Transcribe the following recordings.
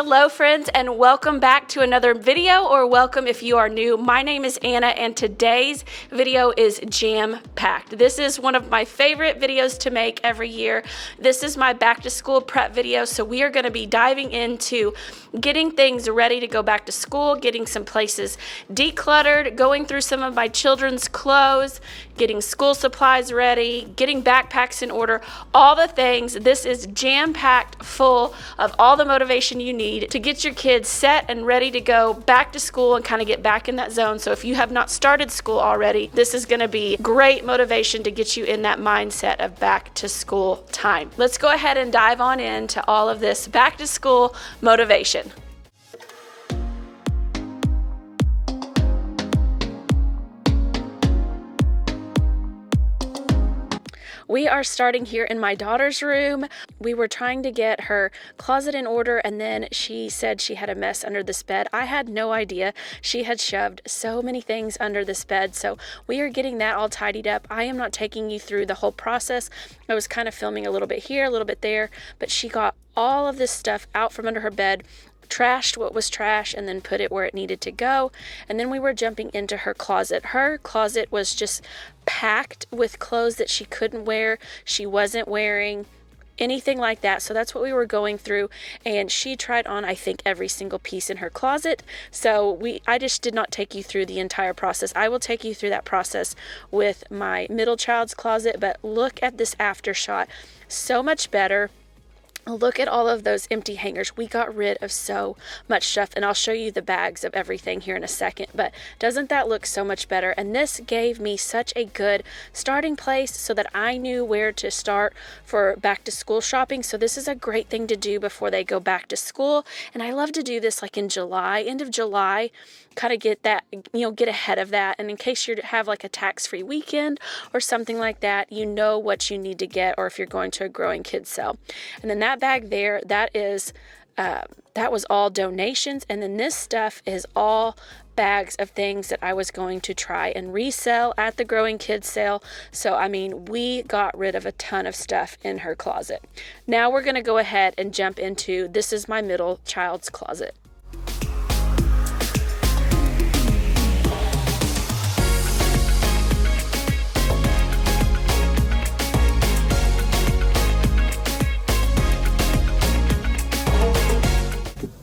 Hello friends, and welcome back to another video, or welcome if you are new. My name is Anna and today's video is jam-packed. This is one of my favorite videos to make every year. This is my back to school prep video, so we are going to be diving into getting things ready to go back to school, getting some places decluttered, going through some of my children's clothes, getting school supplies ready, getting backpacks in order, all the things. This is jam-packed full of all the motivation you need to get your kids set and ready to go back to school and kind of get back in that zone. So if you have not started school already, this is going to be great motivation to get you in that mindset of back to school time. Let's go ahead and dive on into all of this back to school motivation. We are starting here in my daughter's room. We were trying to get her closet in order, and then she said she had a mess under this bed. I had no idea she had shoved so many things under this bed, so we are getting that all tidied up. I am not taking you through the whole process. I was kind of filming a little bit here, a little bit there, but she got all of this stuff out from under her bed, trashed what was trash, and then put it where it needed to go. And then we were jumping into her closet. Her closet was just packed with clothes that she couldn't wear, she wasn't wearing, anything like that. So that's what we were going through, and she tried on, I think, every single piece in her closet. So I just did not take you through the entire process. I will take you through that process with my middle child's closet, but look at this after shot. So much better. Look at all of those empty hangers. We got rid of so much stuff, and I'll show you the bags of everything here in a second, but doesn't that look so much better? And this gave me such a good starting place so that I knew where to start for back to school shopping. So this is a great thing to do before they go back to school, and I love to do this like in July, end of July, kind of get that, get ahead of that. And in case you have like a tax-free weekend or something like that, you know what you need to get, or if you're going to a growing kids sale. And then that bag there, that was all donations, and then this stuff is all bags of things that I was going to try and resell at the growing kids sale. So I mean, we got rid of a ton of stuff in her closet. Now we're going to go ahead and jump into, this is my middle child's closet.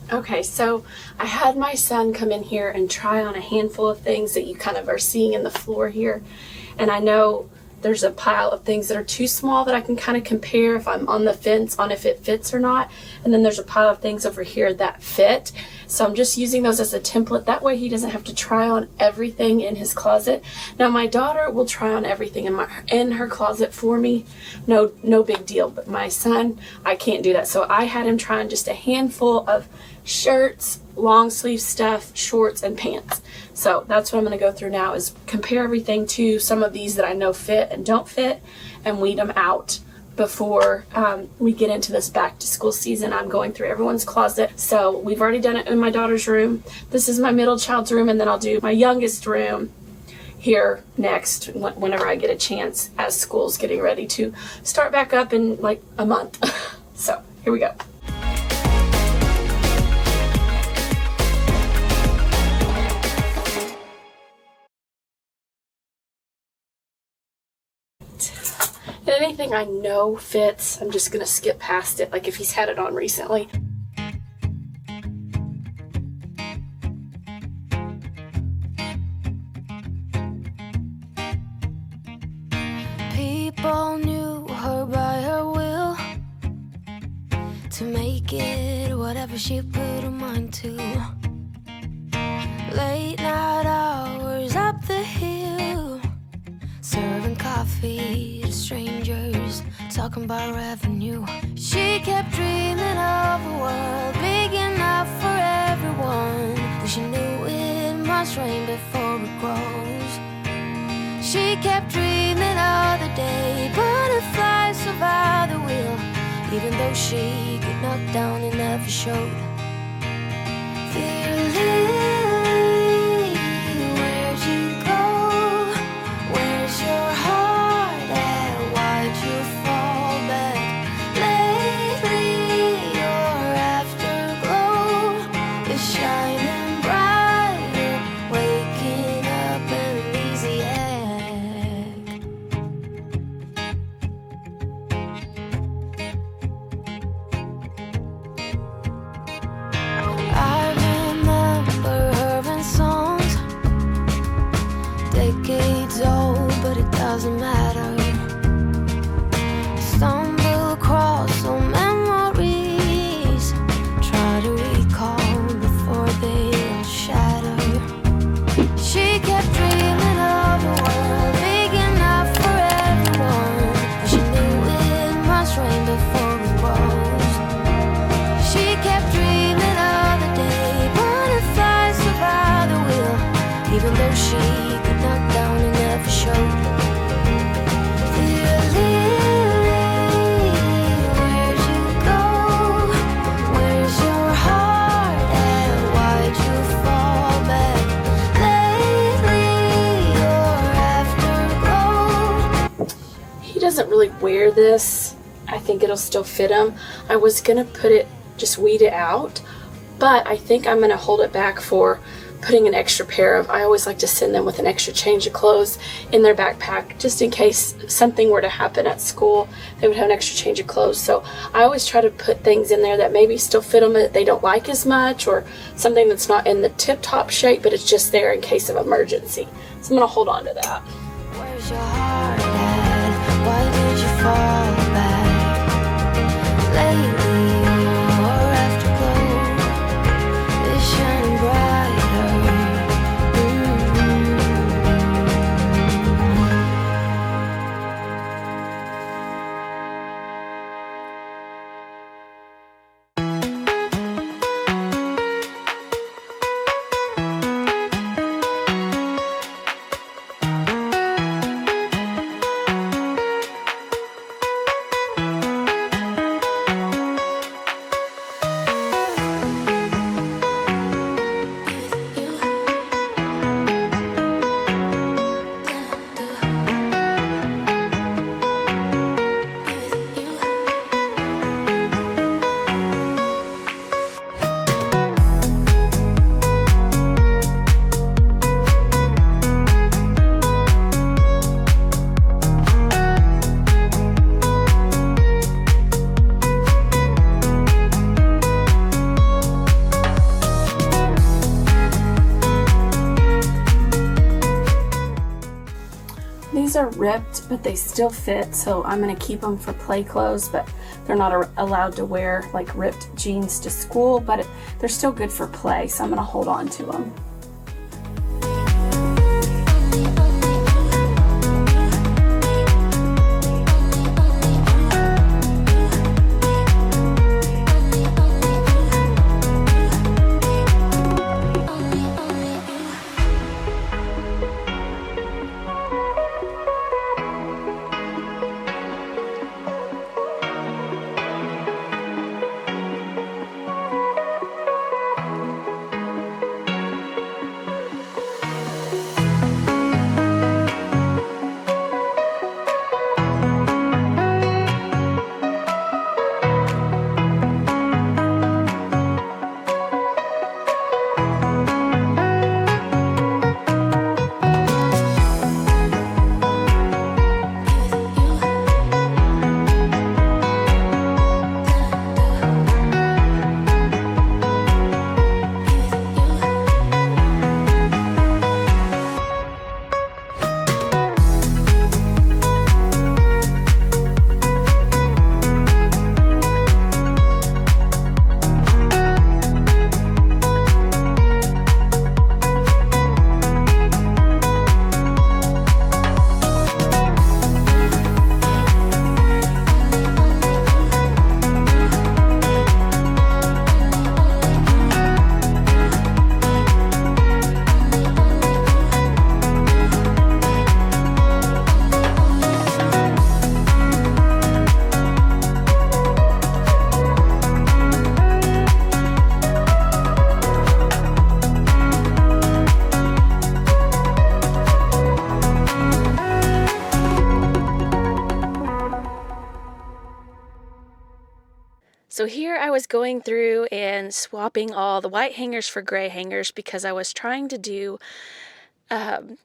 Okay, so I had my son come in here and try on a handful of things that you kind of are seeing in the floor here. And I know there's a pile of things that are too small that I can kind of compare if I'm on the fence on if it fits or not. And then there's a pile of things over here that fit. So I'm just using those as a template. That way he doesn't have to try on everything in his closet. Now my daughter will try on everything in her closet for me. No big deal. But my son, I can't do that. So I had him try on just a handful of shirts, long sleeve stuff, shorts, and pants. So that's what I'm going to go through now, is compare everything to some of these that I know fit and don't fit, and weed them out before we get into this back to school season. I'm going through everyone's closet. So we've already done it in my daughter's room. This is my middle child's room, and then I'll do my youngest room here next whenever I get a chance, as school's getting ready to start back up in like a month. So here we go. And anything I know fits, I'm just going to skip past it, like if he's had it on recently. People knew her by her will to make it whatever she put her mind to. Late night hours up the hill, serving coffee to strangers, talking about revenue. She kept dreaming of a world big enough for everyone, but she knew it must rain before it grows. She kept dreaming of the day butterflies survive the wheel. Even though she got knocked down, it never showed. Dear Lily, where'd you go? Where's your heart at? Why'd you fall back? Lately your afterglow decades old, but it doesn't matter. Stumble across old memories, try to recall before they all shatter. She kept dreaming of a world big enough for everyone, but she knew it must rain before it rose. She kept dreaming of the day butterflies survived the wheel, even though she could knock down and never showed. Dear Lily, where'd you go? Where's your heart at? Why'd you fall back? Lately, your afterglow. He doesn't really wear this. I think it'll still fit him. I was gonna put it, just weed it out, but I think I'm gonna hold it back for putting an extra pair of, I always like to send them with an extra change of clothes in their backpack, just in case something were to happen at school, they would have an extra change of clothes. So I always try to put things in there that maybe still fit them, that they don't like as much, or something that's not in the tip-top shape, but it's just there in case of emergency. So I'm gonna hold on to that. Where's your heart at? Why did you fall back? Lately, your afterglow is shining brighter. These are ripped, but they still fit, so I'm going to keep them for play clothes, but they're not allowed to wear like ripped jeans to school, but they're still good for play, so I'm going to hold on to them. So here I was going through and swapping all the white hangers for gray hangers because I was trying to do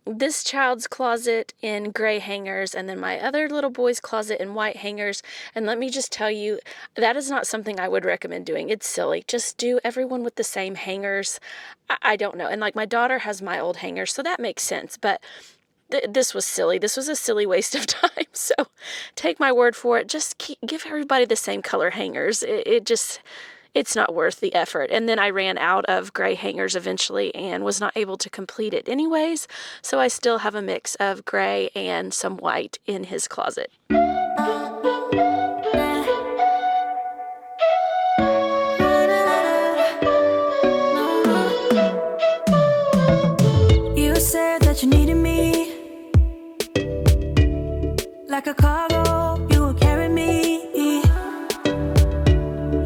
this child's closet in gray hangers and then my other little boy's closet in white hangers. And let me just tell you, that is not something I would recommend doing. It's silly. Just do everyone with the same hangers. I don't know. And like my daughter has my old hangers, so that makes sense. But this was silly. This was a silly waste of time. So take my word for it. Just give everybody the same color hangers. It's not worth the effort. And then I ran out of gray hangers eventually and was not able to complete it anyways. So I still have a mix of gray and some white in his closet. You said that you needed me like a cargo, you will carry me.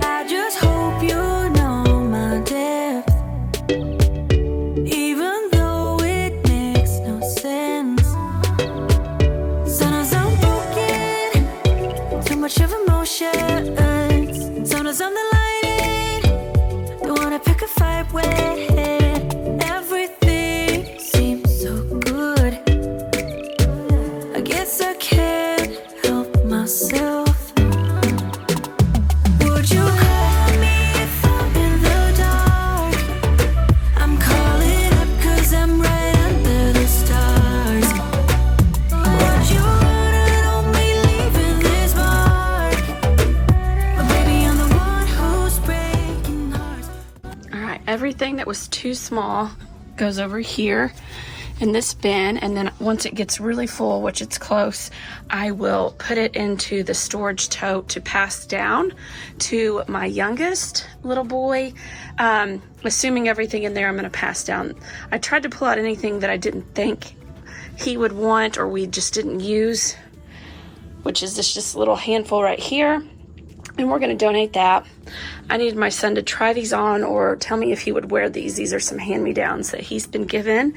I just hope you know my depth, even though it makes no sense. Sometimes I'm broken, too much of emotions. Sometimes I'm the lightning, don't wanna pick a fight with. Everything seems so good. I guess I can't help myself. Would you call me if I'm in the dark? I'm calling up 'cause I'm right under the stars. Would you run on me leaving this mark? But baby, I'm the one who's breaking hearts. All right, everything that was too small goes over here in this bin, and then once it gets really full, which it's close, I will put it into the storage tote to pass down to my youngest little boy. Assuming everything in there I'm going to pass down. I tried to pull out anything that I didn't think he would want or we just didn't use, which is just a little handful right here, and we're going to donate that. I need my son to try these on or tell me if he would wear these. These are some hand-me-downs that he's been given.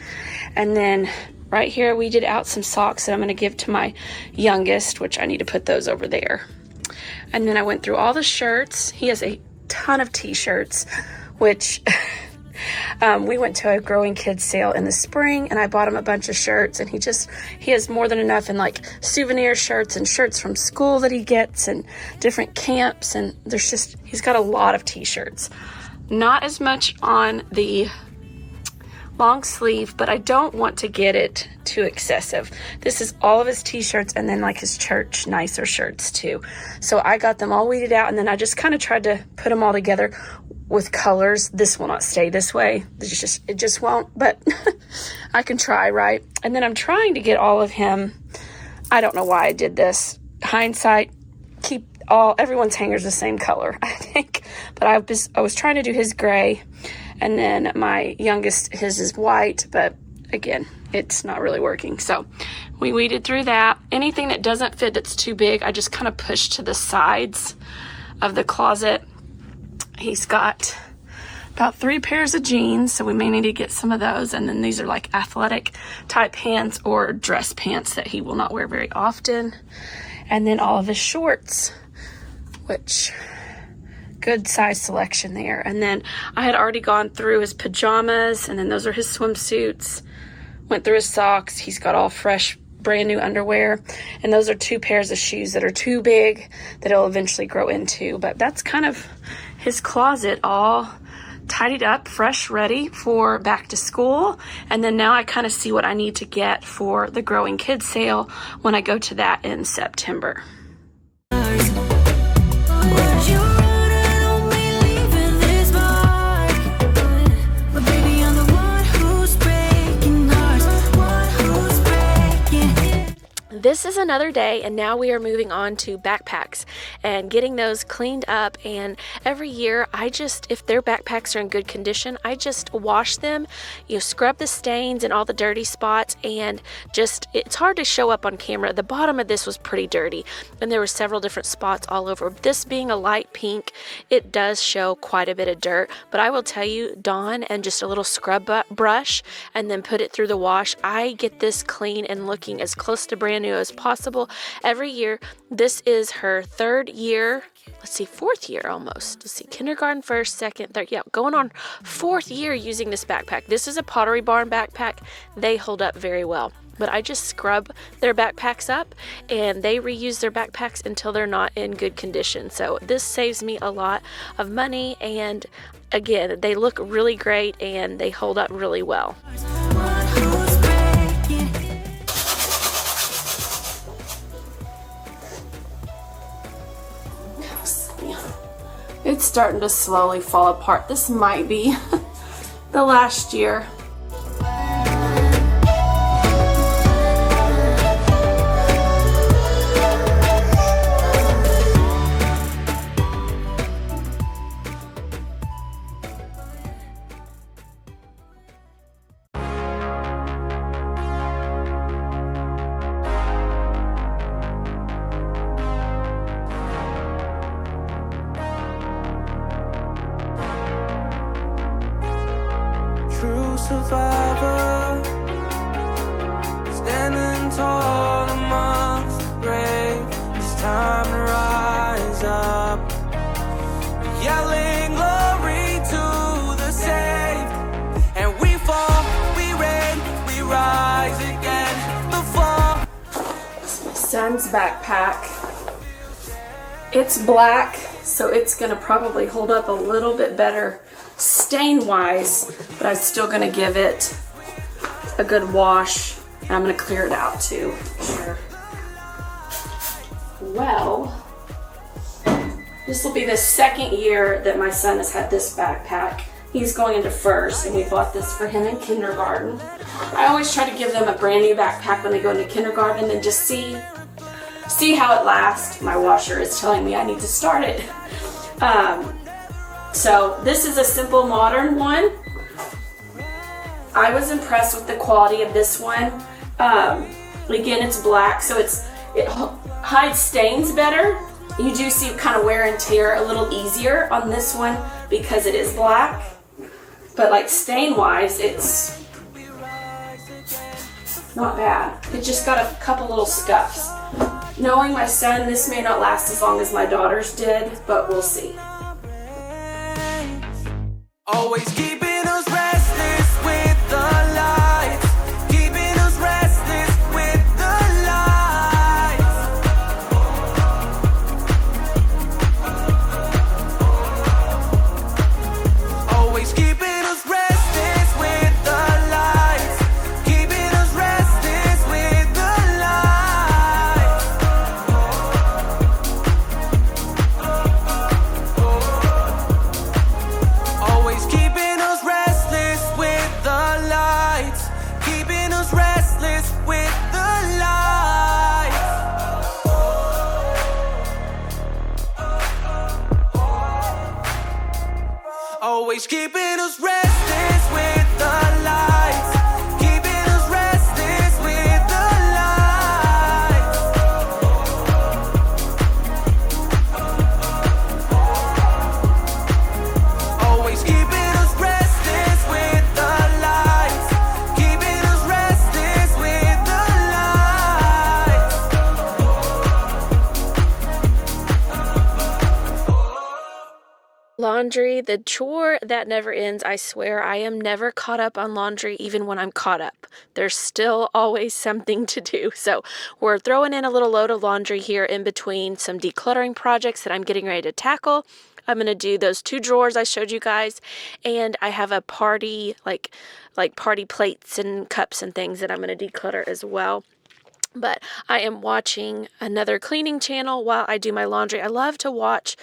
And then right here we did out some socks that I'm going to give to my youngest, which I need to put those over there. And then I went through all the shirts. He has a ton of t-shirts, which we went to a growing kids sale in the spring and I bought him a bunch of shirts, and he has more than enough in like souvenir shirts and shirts from school that he gets and different camps, and he's got a lot of t-shirts. Not as much on the long sleeve, but I don't want to get it too excessive. This is all of his t-shirts and then like his church nicer shirts too. So I got them all weeded out, and then I just kind of tried to put them all together with colors. This will not stay this way. It just won't, but I can try, right? And then I'm trying to get all of him. I don't know why I did this. Hindsight, keep everyone's hangers the same color, I think. But I was trying to do his gray, and then my youngest, his is white, but again, it's not really working. So we weeded through that. Anything that doesn't fit that's too big, I just kind of push to the sides of the closet. He's got about 3 pairs of jeans, so we may need to get some of those. And then these are like athletic type pants or dress pants that he will not wear very often. And then all of his shorts, which good size selection there. And then I had already gone through his pajamas, and then those are his swimsuits. Went through his socks. He's got all fresh, brand new underwear, and those are 2 pairs of shoes that are too big that he'll eventually grow into. But that's kind of his closet all tidied up, fresh, ready for back to school. And then now I kind of see what I need to get for the growing kids sale when I go to that in September. This is another day, and now we are moving on to backpacks and getting those cleaned up. And every year if their backpacks are in good condition, I just wash them, scrub the stains and all the dirty spots, and it's hard to show up on camera. The bottom of this was pretty dirty, and there were several different spots all over. This being a light pink, it does show quite a bit of dirt, but I will tell you, Dawn and just a little scrub brush and then put it through the wash, I get this clean and looking as close to brand new as possible every year. This is her 3rd year. Fourth year almost. Kindergarten, 1st, 2nd, 3rd. Yeah, going on 4th year using this backpack. This is a Pottery Barn backpack. They hold up very well. But I just scrub their backpacks up, and they reuse their backpacks until they're not in good condition. So this saves me a lot of money, and again, they look really great and they hold up really well. starting to slowly fall apart. This might be the last year. True survivor, standing tall amongst the brave. It's time to rise up, yelling glory to the saved. And we fall, we reign, we rise again. The fall. Son's backpack. It's black, so it's gonna probably hold up a little bit better stain wise, but I'm still gonna give it a good wash, and I'm gonna clear it out too. Sure. Well, this will be the second year that my son has had this backpack. He's going into first, and we bought this for him in kindergarten. I always try to give them a brand new backpack when they go into kindergarten and just see how it lasts. My washer is telling me I need to start it. So this is a simple modern one. I was impressed with the quality of this one. Again, it's black, so it hides stains better. You do see kind of wear and tear a little easier on this one because it is black. But like stain wise, it's not bad. It just got a couple little scuffs. Knowing my son, this may not last as long as my daughter's did, but we'll see. Always keeping us restless with the lights, keeping us restless with the lights. Always keeping us restless with the lights, keeping us restless with the lights. Always keeping us restless with the lights, keeping us restless with the lights. Always keeping us restless with the lights, keeping us restless with the lights. Always keeping us restless with the lights, keeping us restless with the lights. Laundry, the chore that never ends. I swear I am never caught up on laundry even when I'm caught up. There's still always something to do. So we're throwing in a little load of laundry here in between some decluttering projects that I'm getting ready to tackle. I'm going to do those 2 drawers I showed you guys, and I have a party, like party plates and cups and things that I'm going to declutter as well. But I am watching another cleaning channel while I do my laundry. I love to watch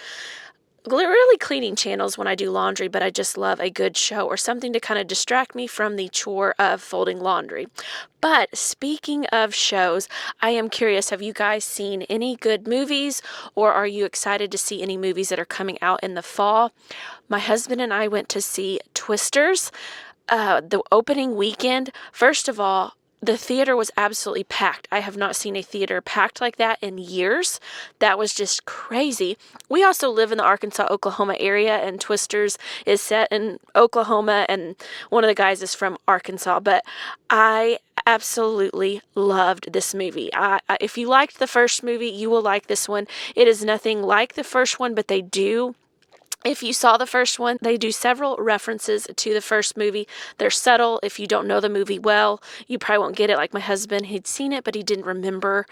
really cleaning channels when I do laundry, but I just love a good show or something to kind of distract me from the chore of folding laundry. But speaking of shows, I am curious, have you guys seen any good movies, or are you excited to see any movies that are coming out in the fall? My husband and I went to see Twisters the opening weekend. First of all, the theater was absolutely packed. I have not seen a theater packed like that in years. That was just crazy. We also live in the Arkansas-Oklahoma area, and Twisters is set in Oklahoma, and one of the guys is from Arkansas. But I absolutely loved this movie. If you liked the first movie, you will like this one. It is nothing like the first one, but they do. If you saw the first one, they do several references to the first movie. They're subtle. If you don't know the movie well, you probably won't get it. Like my husband, he'd seen it, but he didn't remember,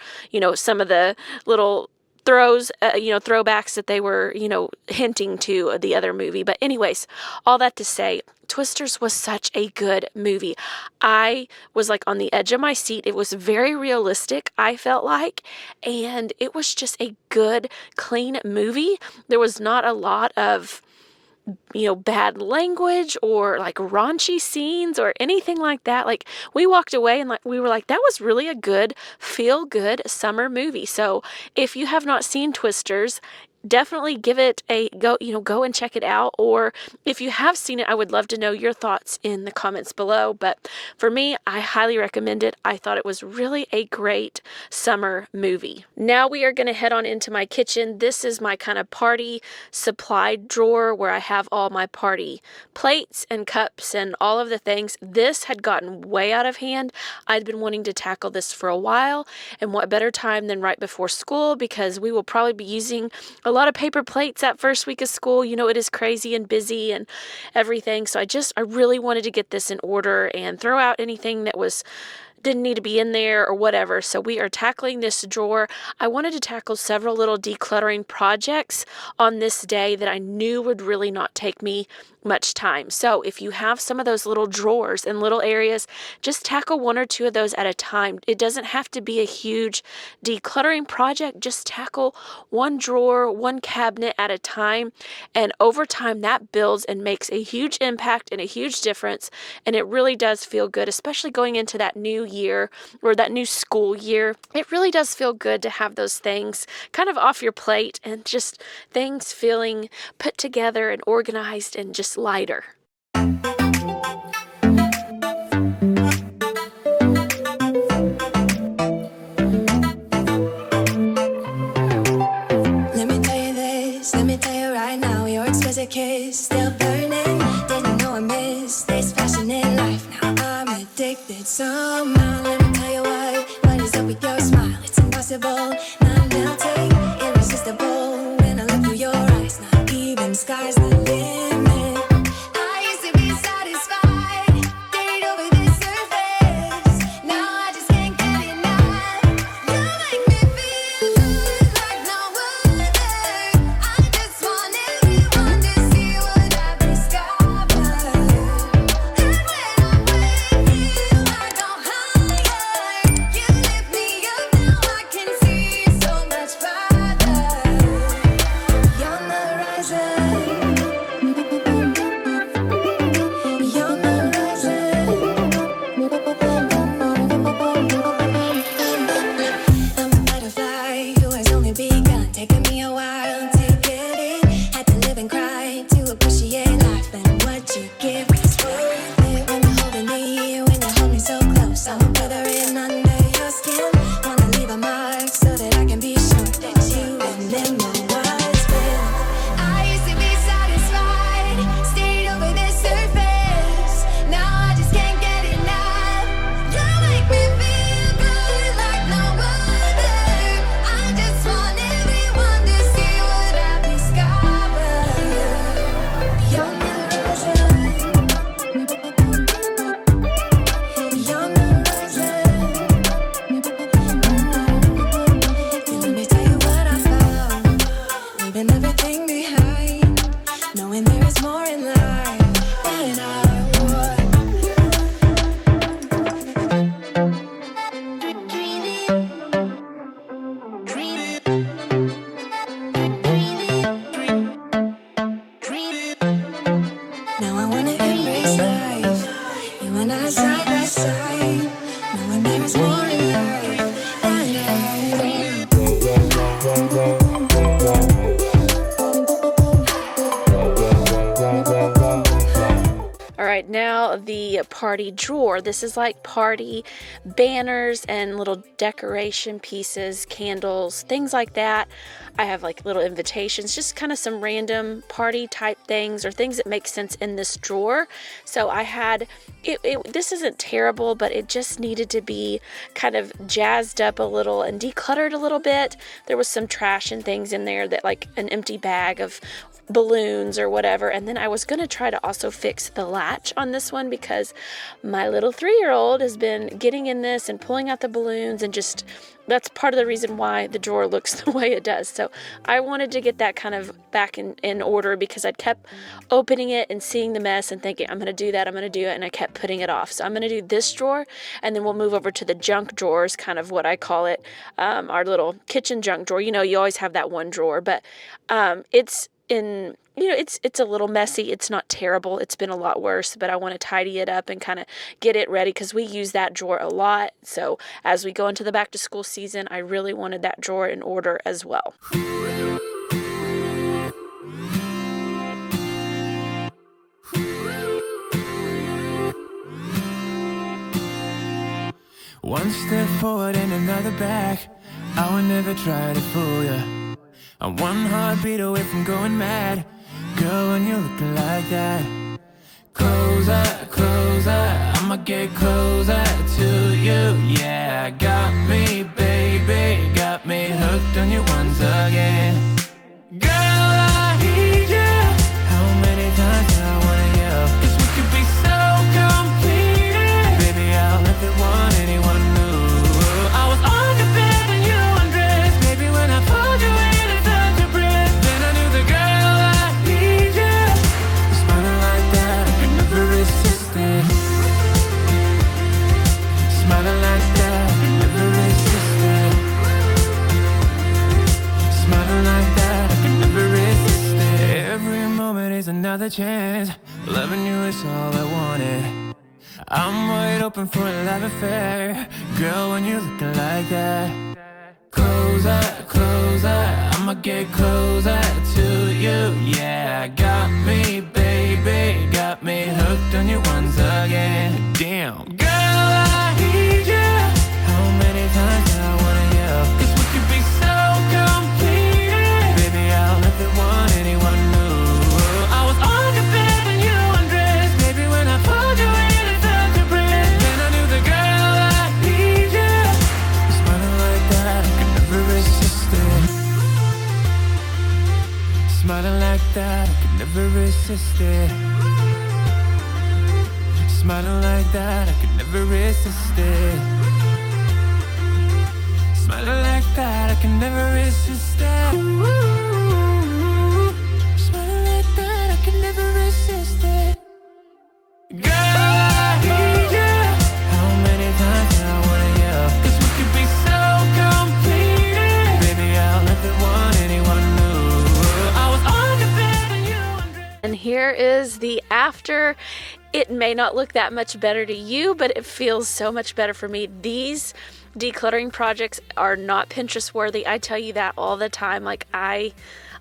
some of the little throwbacks that they were, hinting to the other movie. But anyways, all that to say, Twisters was such a good movie. I was like on the edge of my seat. It was very realistic, I felt like, and it was just a good, clean movie. There was not a lot of bad language or like raunchy scenes or anything like that. Like, we walked away and we were like, that was really a good, feel good summer movie. So if you have not seen Twisters, definitely give it a go, go and check it out. Or if you have seen it, I would love to know your thoughts in the comments below. But for me, I highly recommend it. I thought it was really a great summer movie. Now we are going to head on into my kitchen. This is my kind of party supply drawer where I have all my party plates and cups and all of the things. This had gotten way out of hand. I'd been wanting to tackle this for a while, and what better time than right before school, because we will probably be using a lot of paper plates that first week of school. It is crazy and busy and everything. So I really wanted to get this in order and throw out anything that didn't need to be in there or whatever. So we are tackling this drawer. I wanted to tackle several little decluttering projects on this day that I knew would really not take me much time. So if you have some of those little drawers and little areas, just tackle one or two of those at a time. It doesn't have to be a huge decluttering project. Just tackle one drawer, one cabinet at a time. And over time, that builds and makes a huge impact and a huge difference. And it really does feel good, especially going into that new year or that new school year. It really does feel good to have those things kind of off your plate and just things feeling put together and organized and just lighter. Let me tell you right now, your exquisite kiss still burning. Didn't know I missed this passion in life. Now I'm addicted somehow. Let me tell you what is up with your smile? It's impossible, not melting, irresistible. When I look through your eyes, not even sky's the limit. I used to be satisfied, dated over the surface. Now I just can't get enough. You make me feel good like no other. I just want everyone to see what I've discovered. And when I'm with you, I go higher. You lift me up, now I can see so much farther. You're on the horizon. You're on the horizon. I'm a butterfly who has only begun, taking me a while to get it. Had to live and cry to appreciate life, and what you give is worth it. When you're holding me, when you hold me so close, I'm withering under your skin. Wanna leave a mark so that I can be sure that you remember what's real. I used to be satisfied, stayed over the surface. Now I just can't get enough. You make me feel good like no other. I just want everyone to see what I've discovered. You're on the horizon. You're on the horizon. Let me tell you what I found. Leaving everything behind, knowing there is more in life than I want. Now I wanna embrace life, you and I side by side, knowing there is more in life than I want. All right, now the party drawer. This is like party banners and little decoration pieces, candles, things like that. I have like little invitations, just kind of some random party type things or things that make sense in this drawer. So I had, this isn't terrible, but it just needed to be kind of jazzed up a little and decluttered a little bit. There was some trash and things in there, that like an empty bag of balloons or whatever. And then I was going to try to also fix the latch on this one, because my little 3-year-old has been getting in this and pulling out the balloons, and just that's part of the reason why the drawer looks the way it does. So I wanted to get that kind of back in order, because I'd kept opening it and seeing the mess and thinking, I'm going to do that, and I kept putting it off. So I'm going to do this drawer, and then we'll move over to the junk drawers, kind of what I call it, our little kitchen junk drawer. You always have that one drawer, but it's in, it's a little messy. It's not terrible. It's been a lot worse, but I want to tidy it up and kind of get it ready because we use that drawer a lot. So as we go into the back to school season, I really wanted that drawer in order as well. One step forward and another back. I would never try to fool ya. I'm one heartbeat away from going mad. Girl, when you're looking like that, closer, closer, I'ma get closer to you. Yeah, got me, baby, got me hooked on you once again. Girl, I need you. How many times do I wanna yell? 'Cause we could be so complete. Baby, I'll never want anyone new. I was on the bed and you undressed. Baby, when I pulled you in and felt your breath, then I knew the girl I need you. You're smiling like that, I could never resist it. Smiling like that, I could never resist it. Smiling like that, I could never resist it. Every moment is another chance. Loving you is all I wanted. I'm wide open for a love affair. Girl, when you're looking like that, closer, closer, I'ma get closer to you. Yeah, got me, baby, got me hooked on you once again. Damn, girl, I need you. How many times do I wanna yell? 'Cause we could be so complete. Baby, I'll never want anyone new. I was on the bed and you undressed. Baby, when I pulled you in and felt your breath, then I knew the girl I need you. You're smiling like that, I could never resist it. Smiling like that, I could never resist it. Smiling like that, I could never resist it. Smiling like that, I can never resist it. Ooh, smiling like that, I can never resist it. Girl, I need you. How many times do I wanna yell? 'Cause we could be so complete. Baby, I'll never want anyone new. I was on the bed and you undressed. And here is the after. It may not look that much better to you, but it feels so much better for me. These decluttering projects are not Pinterest worthy. I tell you that all the time.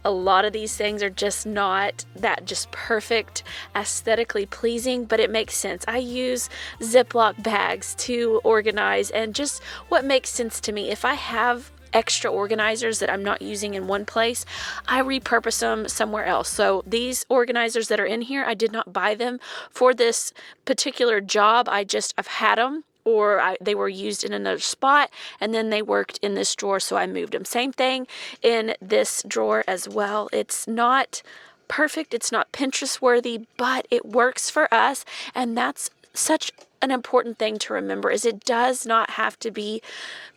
A lot of these things are just not that just perfect, aesthetically pleasing, but it makes sense. I use Ziploc bags to organize and just what makes sense to me. If I have extra organizers that I'm not using in one place, I repurpose them somewhere else. So these organizers that are in here, I did not buy them for this particular job. I've had them, or they were used in another spot and then they worked in this drawer, so I moved them. Same thing in this drawer as well. It's not perfect, it's not Pinterest worthy, but it works for us, and that's such an important thing to remember, is it does not have to be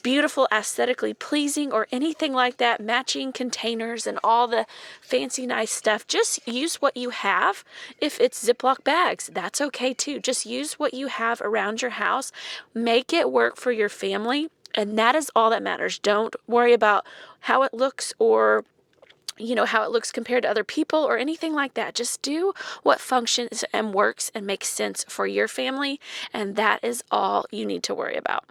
beautiful, aesthetically pleasing, or anything like that, matching containers and all the fancy nice stuff. Just use what you have. If it's Ziploc bags, that's okay too. Just use what you have around your house. Make it work for your family, and that is all that matters. Don't worry about how it looks, or how it looks compared to other people or anything like that. Just do what functions and works and makes sense for your family, and that is all you need to worry about.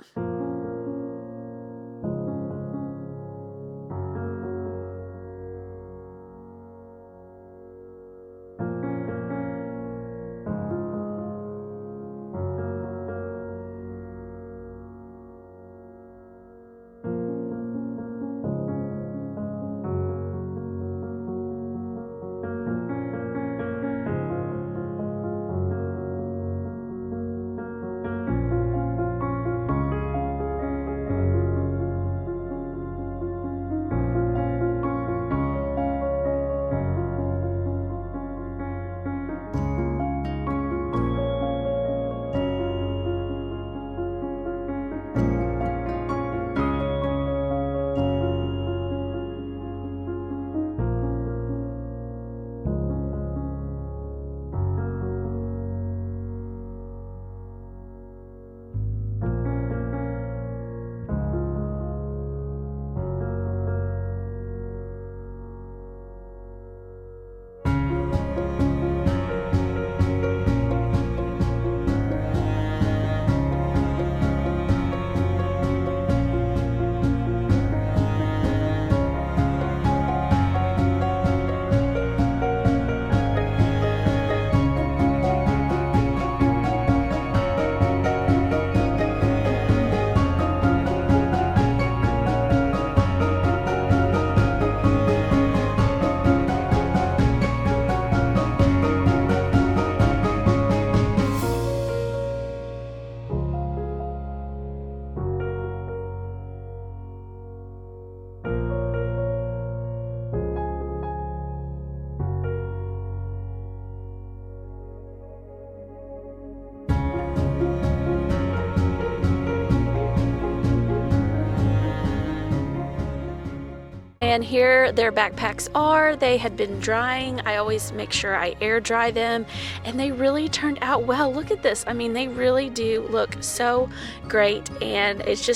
And here their backpacks are. They had been drying. I always make sure I air dry them, and they really turned out well. Look at this. I mean, they really do look so great, and it's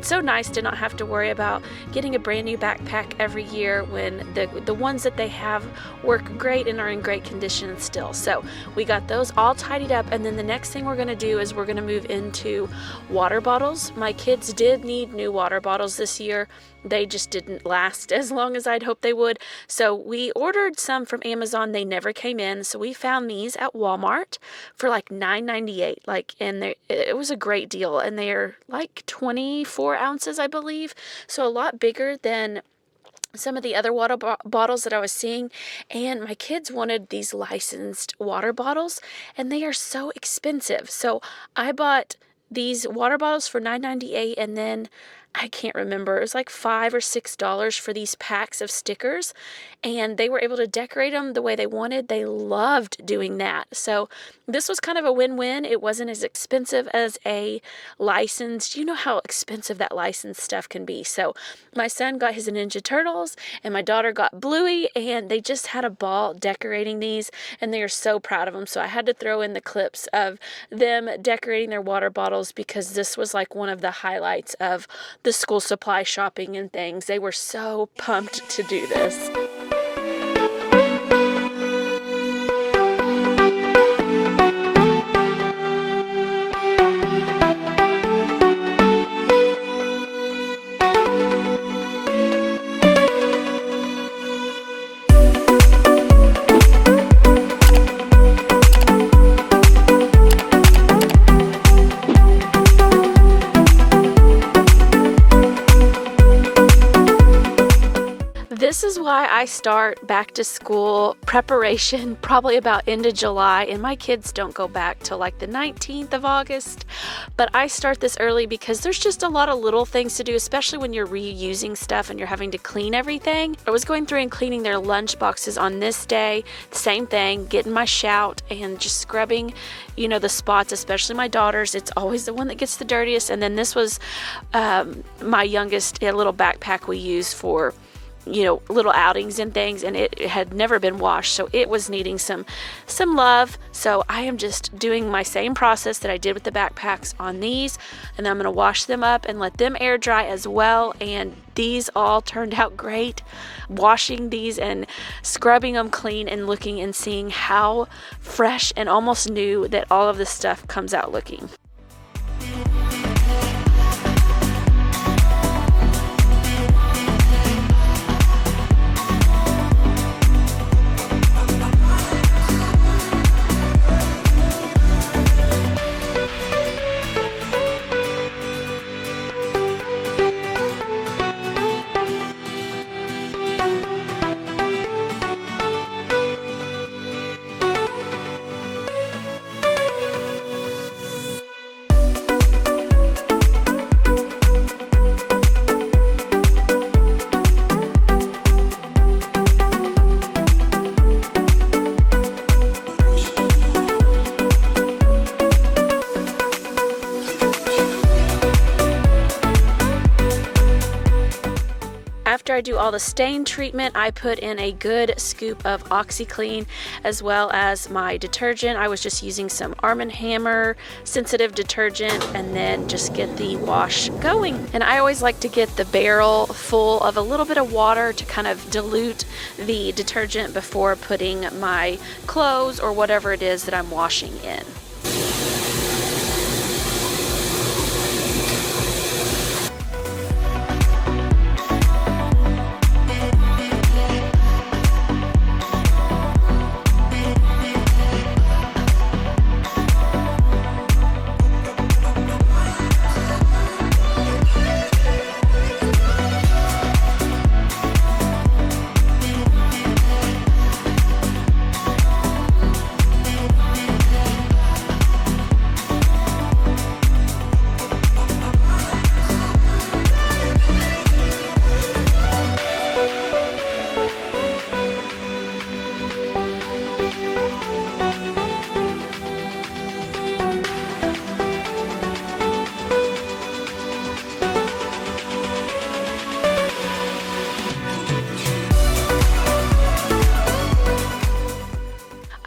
so nice to not have to worry about getting a brand new backpack every year when the ones that they have work great and are in great condition still. So we got those all tidied up, and then the next thing we're going to do is we're going to move into water bottles. My kids did need new water bottles this year. They just didn't last as long as I'd hoped they would. So we ordered some from Amazon. They never came in. So we found these at Walmart for like $9.98. And it was a great deal. And they're like 24 ounces, I believe. So a lot bigger than some of the other water bottles that I was seeing. And my kids wanted these licensed water bottles, and they are so expensive. So I bought these water bottles for $9.98, and then I can't remember, it was like $5 or $6 for these packs of stickers, and they were able to decorate them the way they wanted. They loved doing that. So this was kind of a win-win. It wasn't as expensive as a licensed, you know how expensive that licensed stuff can be. So my son got his Ninja Turtles, and my daughter got Bluey, and they just had a ball decorating these, and they are so proud of them. So I had to throw in the clips of them decorating their water bottles, because this was like one of the highlights of the school supply shopping and things. They were so pumped to do this. This is why I start back to school preparation probably about end of July, and my kids don't go back till like the 19th of August. But I start this early because there's just a lot of little things to do, especially when you're reusing stuff and you're having to clean everything. I was going through and cleaning their lunch boxes on this day. Same thing, getting my shout and just scrubbing, the spots, especially my daughter's. It's always the one that gets the dirtiest. And then this was my youngest, a little backpack we use for little outings and things, and it had never been washed, so it was needing some love. So I am just doing my same process that I did with the backpacks on these, and I'm going to wash them up and let them air dry as well. And these all turned out great. Washing these and scrubbing them clean and looking and seeing how fresh and almost new that all of this stuff comes out looking. After I do all the stain treatment, I put in a good scoop of OxiClean as well as my detergent. I was just using some Arm & Hammer sensitive detergent, and then just get the wash going. And I always like to get the barrel full of a little bit of water to kind of dilute the detergent before putting my clothes or whatever it is that I'm washing in.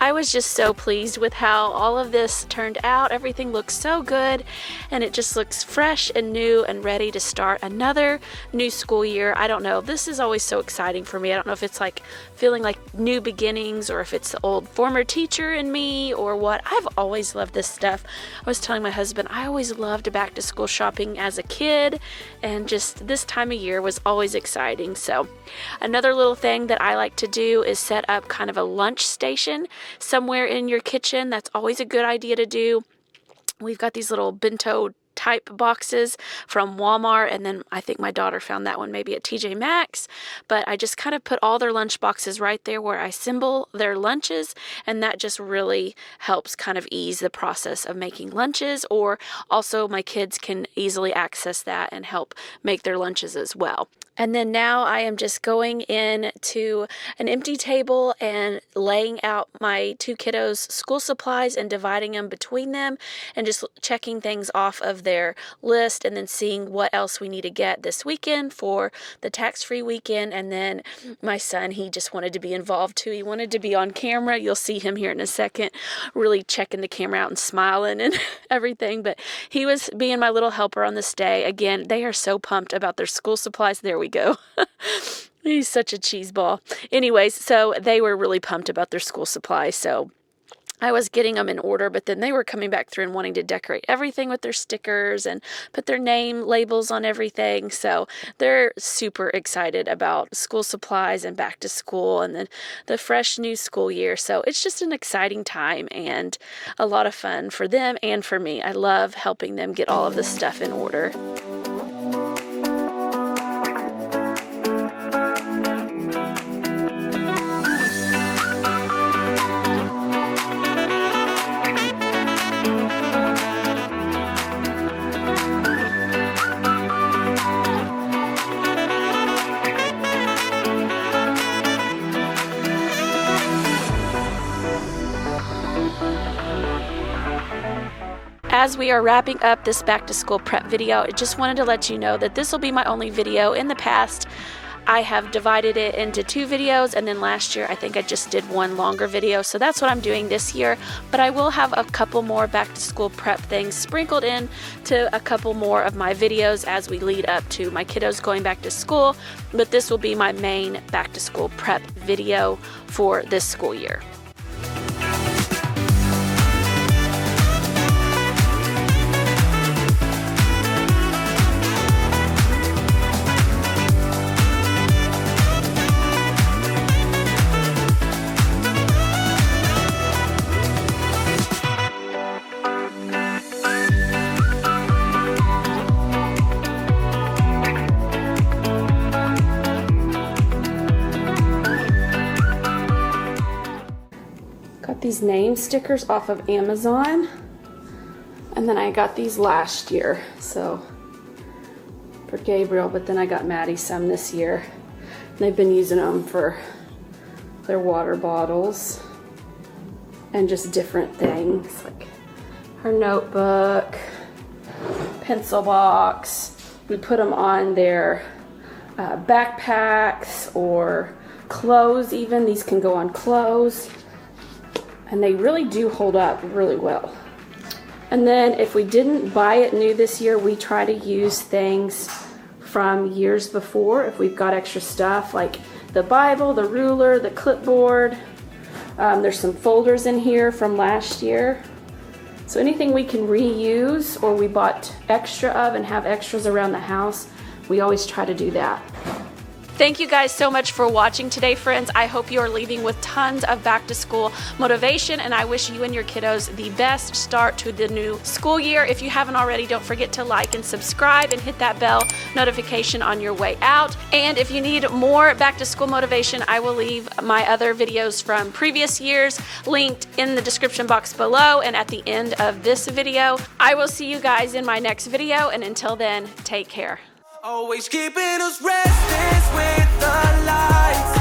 I was just so pleased with how all of this turned out. Everything looks so good, and it just looks fresh and new and ready to start another new school year. I don't know. This is always so exciting for me. I don't know if it's like feeling like new beginnings or if it's the old former teacher in me or what. I've always loved this stuff. I was telling my husband, I always loved back to school shopping as a kid, and just this time of year was always exciting. So another little thing that I like to do is set up kind of a lunch station somewhere in your kitchen. That's always a good idea to do. We've got these little bento type boxes from Walmart, and then I think my daughter found that one maybe at TJ Maxx, but I just kind of put all their lunch boxes right there where I symbol their lunches, and that just really helps kind of ease the process of making lunches, or also my kids can easily access that and help make their lunches as well. And then now I am just going in to an empty table and laying out my two kiddos' school supplies and dividing them between them and just checking things off of their list and then seeing what else we need to get this weekend for the tax-free weekend. And then my son, he just wanted to be involved too. He wanted to be on camera. You'll see him here in a second, really checking the camera out and smiling and everything. But he was being my little helper on this day. Again, they are so pumped about their school supplies. There we go. He's such a cheese ball. Anyways, so they were really pumped about their school supplies. So I was getting them in order, but then they were coming back through and wanting to decorate everything with their stickers and put their name labels on everything. So they're super excited about school supplies and back to school and then the fresh new school year. So it's just an exciting time and a lot of fun for them and for me. I love helping them get all of this stuff in order. As we are wrapping up this back to school prep video, I just wanted to let you know that this will be my only video. In the past, I have divided it into 2 videos, and then last year I think I just did one longer video, so that's what I'm doing this year. But I will have a couple more back to school prep things sprinkled in to a couple more of my videos as we lead up to my kiddos going back to school, but this will be my main back to school prep video for this school year. These name stickers off of Amazon, and then I got these last year, so for Gabriel, but then I got Maddie some this year. And they've been using them for their water bottles and just different things like her notebook, pencil box. We put them on their backpacks or clothes even. These can go on clothes. And they really do hold up really well. And then if we didn't buy it new this year, we try to use things from years before. If we've got extra stuff like the Bible, the ruler, the clipboard. There's some folders in here from last year. So anything we can reuse or we bought extra of and have extras around the house, we always try to do that. Thank you guys so much for watching today, friends. I hope you are leaving with tons of back to school motivation, and I wish you and your kiddos the best start to the new school year. If you haven't already, don't forget to like and subscribe and hit that bell notification on your way out. And if you need more back to school motivation, I will leave my other videos from previous years linked in the description box below and at the end of this video. I will see you guys in my next video, and until then, take care. Always keeping us restless with the lights.